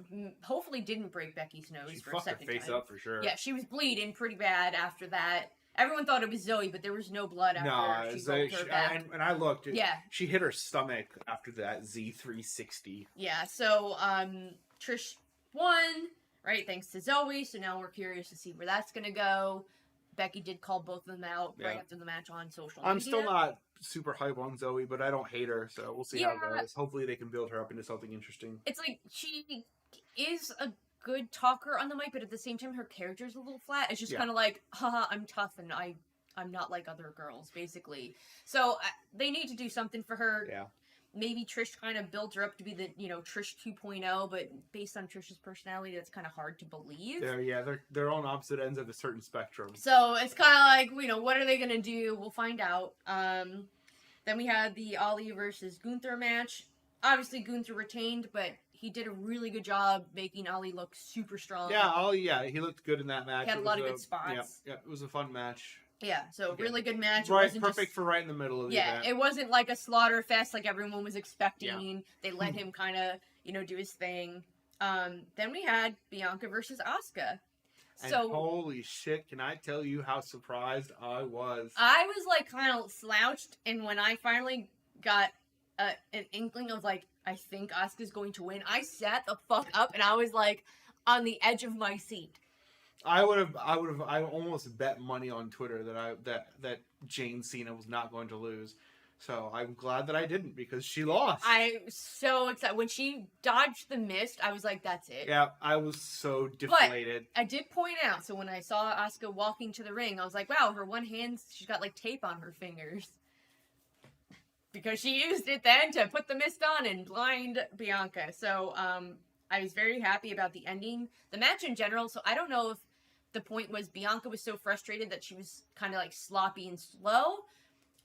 hopefully didn't break Becky's nose she for a second time. She fucked her face up for sure. Yeah, she was bleeding pretty bad after that. Everyone thought it was Zoe, but there was no blood after she rolled her back. And I looked. Yeah. She hit her stomach after that Z360. Yeah, so Trish won, right, thanks to Zoe, so now we're curious to see where that's going to go. Becky did call both of them out right after the match on social media. I'm still not super hype on Zoe, but I don't hate her, so we'll see how it goes. Hopefully they can build her up into something interesting. It's like, she is a good talker on the mic, but at the same time her character's a little flat. It's just kind of like, haha, I'm tough and I'm not like other girls, basically. So they need to do something for her. Yeah. Maybe Trish kind of built her up to be the, Trish 2.0, but based on Trish's personality, that's kind of hard to believe. They're on opposite ends of a certain spectrum. So it's kind of like, what are they going to do? We'll find out. Then we had the Ali versus Gunther match. Obviously, Gunther retained, but he did a really good job making Ali look super strong. Yeah, Ali, he looked good in that match. He had a lot of good spots. Yeah, it was a fun match. Yeah, so really good match. Right, perfect for right in the middle of the event. Yeah, it wasn't like a slaughter fest like everyone was expecting. Yeah. They let him kind of, do his thing. Then we had Bianca versus Asuka. And holy shit, can I tell you how surprised I was? I was like kind of slouched, and when I finally got an inkling of like, I think Asuka's going to win, I sat the fuck up and I was like on the edge of my seat. I almost bet money on Twitter that Jane Cena was not going to lose. So I'm glad that I didn't, because she lost. I'm so excited. When she dodged the mist, I was like, that's it. Yeah, I was so deflated. But I did point out, so when I saw Asuka walking to the ring, I was like, wow, her one hand, she's got like tape on her fingers. Because she used it then to put the mist on and blind Bianca. So I was very happy about the ending. The match in general, so I don't know if the point was Bianca was so frustrated that she was kind of like sloppy and slow,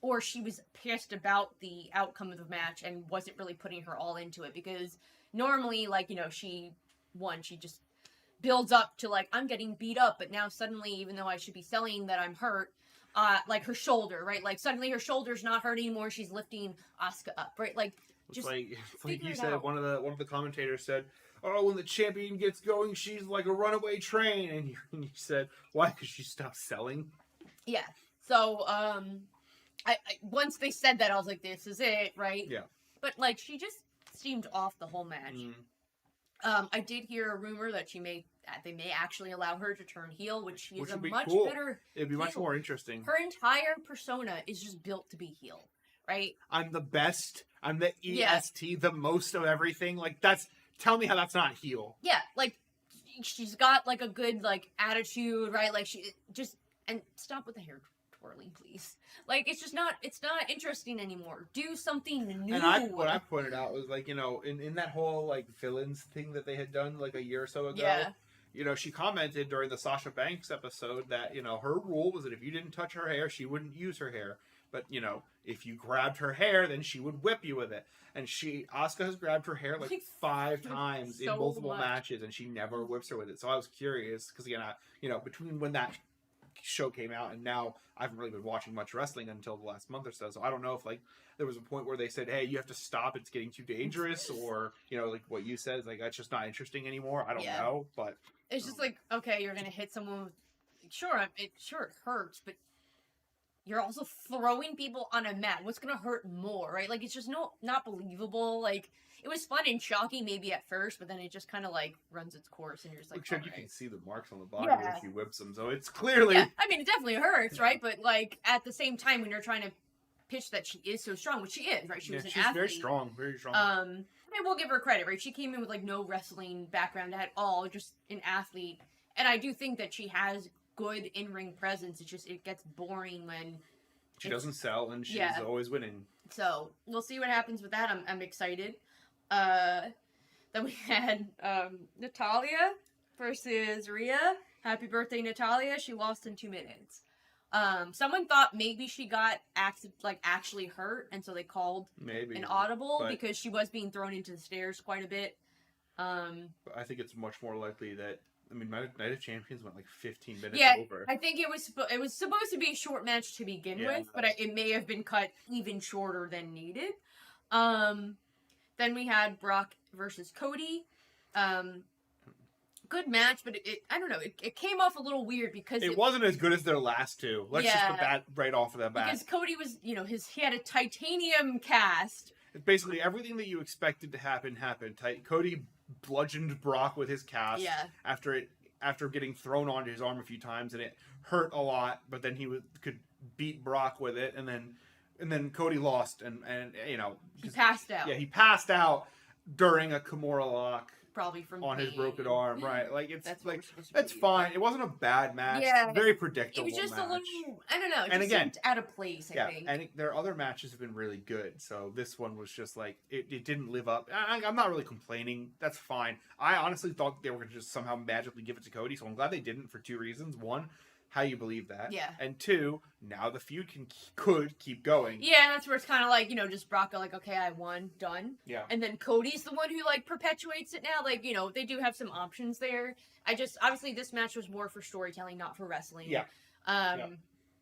or she was pissed about the outcome of the match and wasn't really putting her all into it. Because normally, like, she won, she just builds up to like, I'm getting beat up, but now suddenly, even though I should be selling that I'm hurt, like her shoulder, right? Like suddenly her shoulder's not hurt anymore. She's lifting Asuka up, right? Like, just like you said, one of the commentators said, "Oh, when the champion gets going, she's like a runaway train." And you said, "Why? Because she stopped selling." Yeah. So, I once they said that, I was like, "This is it, right?" Yeah. But like, she just seemed off the whole match. I did hear a rumor that they may actually allow her to turn heel, which is a much better. It'd be much more interesting. Her entire persona is just built to be heel, right? I'm the best. I'm the EST, the most of everything. Like, tell me how that's not heel. Yeah, like, she's got, like, a good, like, attitude, right? Like, and stop with the hair twirling, please. Like, it's not interesting anymore. Do something new. And what I pointed out was, like, in that whole, like, villains thing that they had done, like, a year or so ago, she commented during the Sasha Banks episode that, her rule was that if you didn't touch her hair, she wouldn't use her hair. But, if you grabbed her hair, then she would whip you with it. And Asuka has grabbed her hair like 5 times in multiple matches, and she never whips her with it. So I was curious, because again, between when that show came out, and now I haven't really been watching much wrestling until the last month or so. So I don't know if like there was a point where they said, "Hey, you have to stop; it's getting too dangerous," or like what you said, like that's just not interesting anymore. I don't know, but it's just like, okay, you're gonna hit someone with, it hurts, but you're also throwing people on a mat. What's gonna hurt more, right? Like, it's just not believable. Like, it was fun and shocking maybe at first, but then it just kind of like runs its course, and you're just like, except you can see the marks on the body if he whips them, so it's clearly. Yeah, I mean, it definitely hurts, right? But like at the same time, when you're trying to pitch that she is so strong, which she is, right? She was an athlete. She's very strong, very strong. And we'll give her credit, right? She came in with like no wrestling background at all, just an athlete, and I do think that she has good in-ring presence. It's just it gets boring when she doesn't sell, and she's always winning. So we'll see what happens with that. I'm excited. Then we had Natalia versus Rhea. Happy birthday, Natalia. She lost in 2 minutes. Someone thought maybe she got actually hurt, and so they called an audible because she was being thrown into the stairs quite a bit. But I think it's much more likely that. I mean, Night of Champions went like 15 minutes over. I think it was supposed to be a short match to begin with, but it may have been cut even shorter than needed. Then we had Brock versus Cody. Good match, but I don't know. It came off a little weird because it wasn't as good as their last two. Let's just put that right off of the bat. Because Cody was, he had a titanium cast. Basically, everything that you expected to happen happened. Cody bludgeoned Brock with his cast after getting thrown onto his arm a few times, and it hurt a lot. But then he could beat Brock with it, and then Cody lost, and he passed out. Yeah, he passed out during a Kimura lock. Probably from on his broken arm, right? Like that's be. Fine. It wasn't a bad match. Yeah, very predictable. It was just match. a little, I don't know. It and just again, seemed out of place. I think. And their other matches have been really good. So this one was just like it didn't live up. I'm not really complaining. That's fine. I honestly thought they were going to just somehow magically give it to Cody. So I'm glad they didn't for 2 reasons. One, how you believe that. Yeah. And 2, now the feud could keep going. Yeah, that's where it's kind of like, just Brock like, okay, I won, done. Yeah. And then Cody's the one who like perpetuates it now. Like, they do have some options there. Obviously this match was more for storytelling, not for wrestling. Yeah.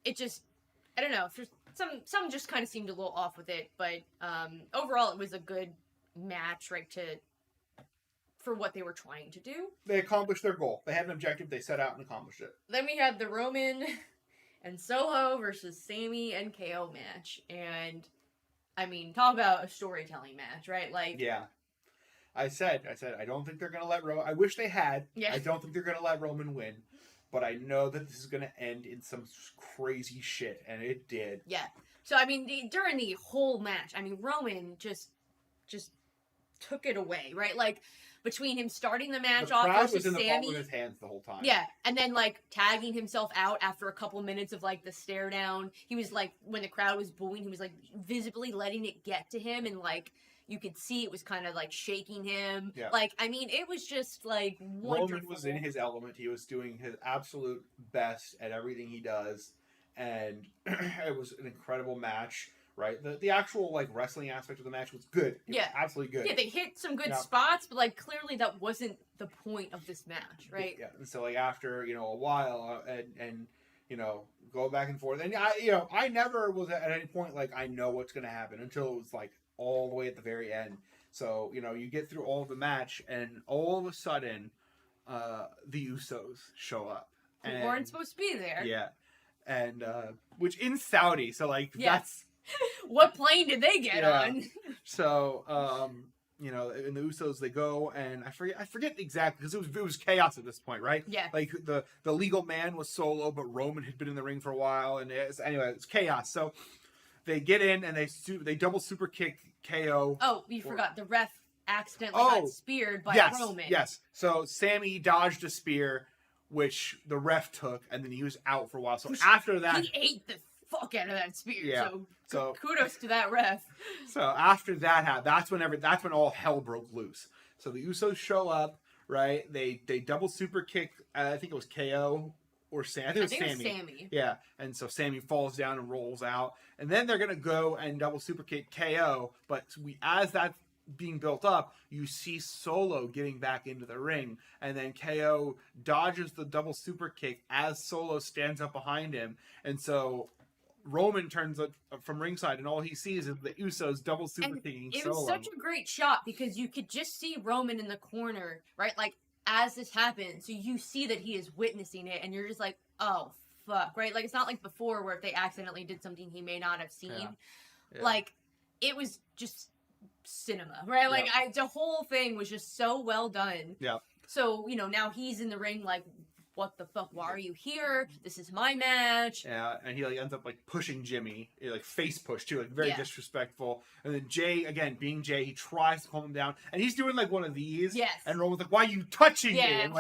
It just, I don't know, some just kind of seemed a little off with it, but overall it was a good match, right, for what they were trying to do. They accomplished their goal. They had an objective. They set out and accomplished it. Then we had the Roman and Soho versus Sammy and KO match. And, I mean, talk about a storytelling match, right? Like, yeah. I said, I don't think they're going to let Roman... I wish they had. Yeah. I don't think they're going to let Roman win. But I know that this is going to end in some crazy shit. And it did. Yeah. So, I mean, during the whole match, I mean, Roman just took it away, right? Like... Between him starting the match off versus Sammy, the crowd was in the with his hands the whole time. Yeah, and then like tagging himself out after a couple minutes of like the stare down. He was like, when the crowd was booing, he was like visibly letting it get to him, and like you could see it was kind of like shaking him. Yeah. Like, I mean, it was just like wonderful. Roman was in his element. He was doing his absolute best at everything he does, and it was an incredible match. Right, the actual like wrestling aspect of the match was good. It was absolutely good. Yeah, they hit some good spots, but like clearly that wasn't the point of this match, right? Yeah, and so like after a while and go back and forth, and I never was at any point like I know what's gonna happen until it was like all the way at the very end. So you get through all of the match, and all of a sudden, the Usos show up. Who weren't supposed to be there. Yeah, and which in Saudi, so like that's. What plane did they get on? So, in the Usos they go, and I forget exactly because it was chaos at this point, right? Yeah. Like the legal man was Solo, but Roman had been in the ring for a while, and it's chaos. So they get in and they double super kick KO. Oh, you forgot the ref accidentally got speared by Roman. Yes. So Sammy dodged a spear, which the ref took, and then he was out for a while. So after that, he ate the fuck out of that spear. Yeah. So kudos to that ref. So after that happened, that's when all hell broke loose. So the Usos show up, right? They double super kick. I think it was KO or Sam. I think it was Sammy. Yeah, and so Sammy falls down and rolls out, and then they're gonna go and double super kick KO. But as being built up, you see Solo getting back into the ring, and then KO dodges the double super kick as Solo stands up behind him, and so Roman turns up from ringside, and all he sees is the Usos double super kicking it Solo. was such a great shot because you could just see Roman in the corner, right? Like, as this happens, so you see that he is witnessing it, and you're just like, oh, fuck, right? Like, it's not like before where if they accidentally did something he may not have seen. Yeah. Like, it was just cinema, right? Like, the whole thing was just so well done. Yeah. So, now he's in the ring, like, what the fuck, why are you here? This is my match. Yeah, and he ends up pushing Jimmy, face push too, very disrespectful. And then Jay, again being Jay, he tries to calm him down, and he's doing one of these. Yes. And Roman's like, "Why are you touching me?" And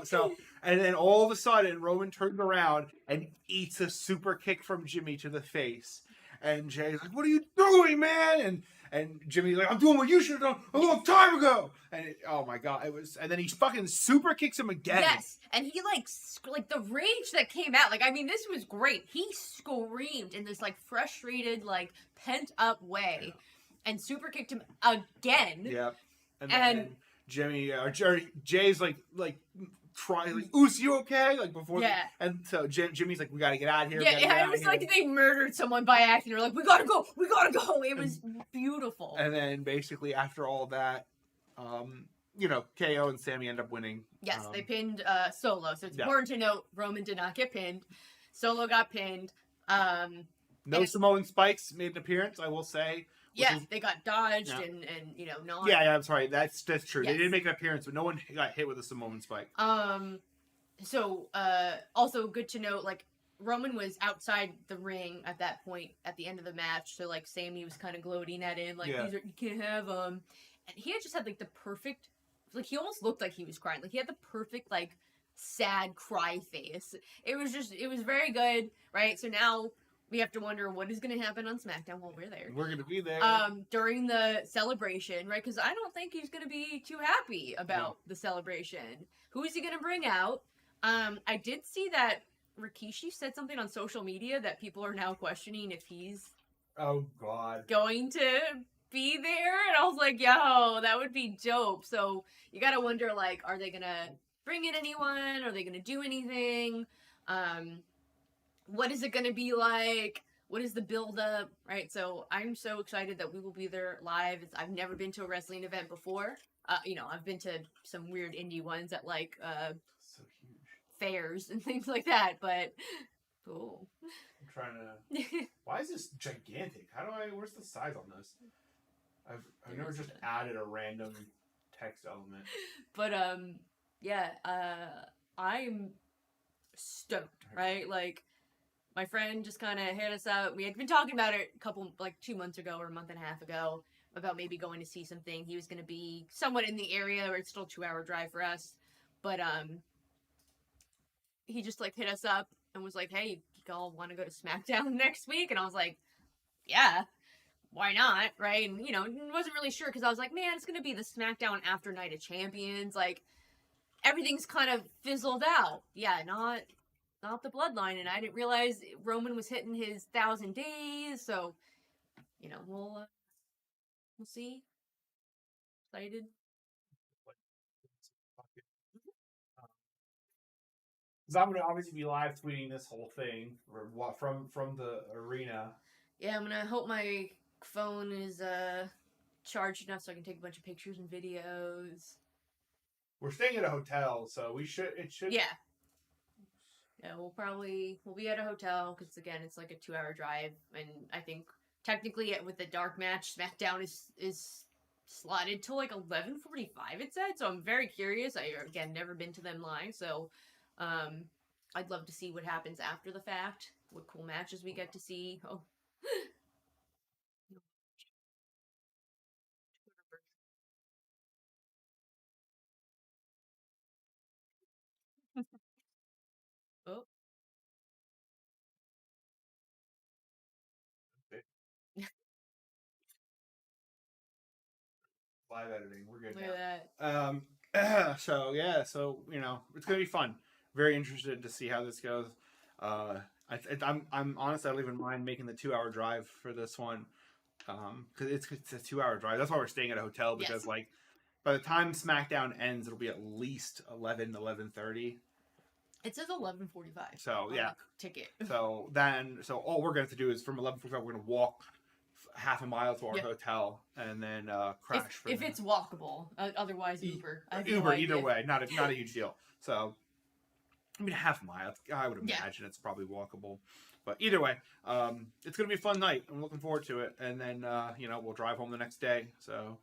so, and then all of a sudden, Roman turns around and eats a super kick from Jimmy to the face, and Jay's like, "What are you doing, man?" And Jimmy's like, "I'm doing what you should have done a long time ago." And oh my god, it was. And then he fucking super kicks him again. Yes, and he like the rage that came out. This was great. He screamed in this frustrated, pent up way, and super kicked him again. Yeah, and then Jimmy or Jay's trying, "Oos, you okay?" Before. Yeah. And so Jimmy's like, "We gotta get out of here." Yeah, it was like they murdered someone by accident. They're like, "We gotta go. It was beautiful. And then basically after all that, KO and Sammy end up winning. Yes, they pinned Solo. So it's important to note Roman did not get pinned. Solo got pinned. No Samoan spikes made an appearance, I will say. Yeah, they got dodged and not. Yeah, I'm sorry. That's true. Yes. They did make an appearance, but no one got hit with a Samoan spike. So also good to note, Roman was outside the ring at that point at the end of the match. So Sammy was kind of gloating at him, these are, you can't have them. And he had just had the perfect, he almost looked like he was crying. He had the perfect sad cry face. It was very good, right? So now we have to wonder what is going to happen on SmackDown while we're there. We're going to be there. During the celebration, right? Because I don't think he's going to be too happy about the celebration. Who is he going to bring out? I did see that Rikishi said something on social media that people are now questioning if he's going to be there. And I was like, yo, that would be dope. So you got to wonder, are they going to bring in anyone? Are they going to do anything? What is it going to be like? What is the build-up, right? So I'm so excited that we will be there live. I've never been to a wrestling event before. I've been to some weird indie ones at so huge fairs and things like that, but cool. I'm trying to. Why is this gigantic? Where's the size on this? I've never just added a random text element. But I'm stoked, right? My friend just kind of hit us up. We had been talking about it 2 months ago or a month and a half ago about maybe going to see something. He was going to be somewhat in the area where it's still a 2-hour drive for us. But he just hit us up and was like, "Hey, you all want to go to SmackDown next week?" And I was like, "Yeah, why not?" Right? And wasn't really sure because I was like, "Man, it's going to be the SmackDown after Night of Champions. Everything's kind of fizzled out." Yeah, not the bloodline, and I didn't realize Roman was hitting his 1,000 days, so we'll see. Excited. Because I'm gonna obviously be live tweeting this whole thing from the arena. Yeah, I'm gonna hope my phone is charged enough so I can take a bunch of pictures and videos. We're staying at a hotel, so it should. Yeah. Yeah, we'll be at a hotel because again, it's a 2-hour drive, and I think technically with the dark match, SmackDown is slotted to 11:45. It said, so I'm very curious. I again never been to them live, so I'd love to see what happens after the fact. What cool matches we get to see. Oh. Oh. Live editing, we're good. Look at that. So it's gonna be fun. Very interested to see how this goes. I'm honestly, I don't even mind making the 2-hour drive for this one. because it's a 2-hour drive. That's why we're staying at a hotel, because Yes. like by the time SmackDown ends, it'll be at least 11:30. It says 11:45. So on yeah, the ticket. so all we're going to have to do is from 11:45 we're going to walk half a mile to our hotel and then crash. If it's walkable, otherwise Uber. Uber, either way, not a huge deal. So, I mean, half a mile. I would imagine it's probably walkable. But either way, it's going to be a fun night. I'm looking forward to it. And then, we'll drive home the next day. So.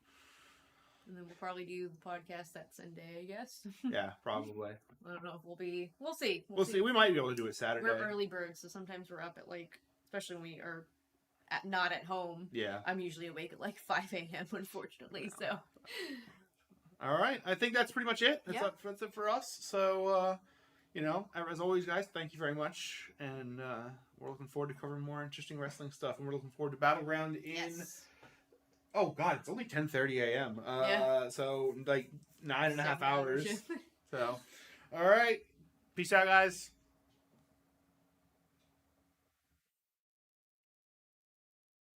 And then we'll probably do the podcast that Sunday, I guess. Yeah, probably. I don't know if we'll see. We'll see. We might be able to do it Saturday. We're early birds, so sometimes we're up at especially when we are not at home. Yeah. I'm usually awake at 5 a.m. unfortunately, so. All right. I think that's pretty much it. That's it for us. So, as always, guys, thank you very much. And we're looking forward to covering more interesting wrestling stuff. And we're looking forward to Battleground in... Yes. Oh, God, it's only 10:30 a.m. So, 9.5 hours. So, all right. Peace out, guys.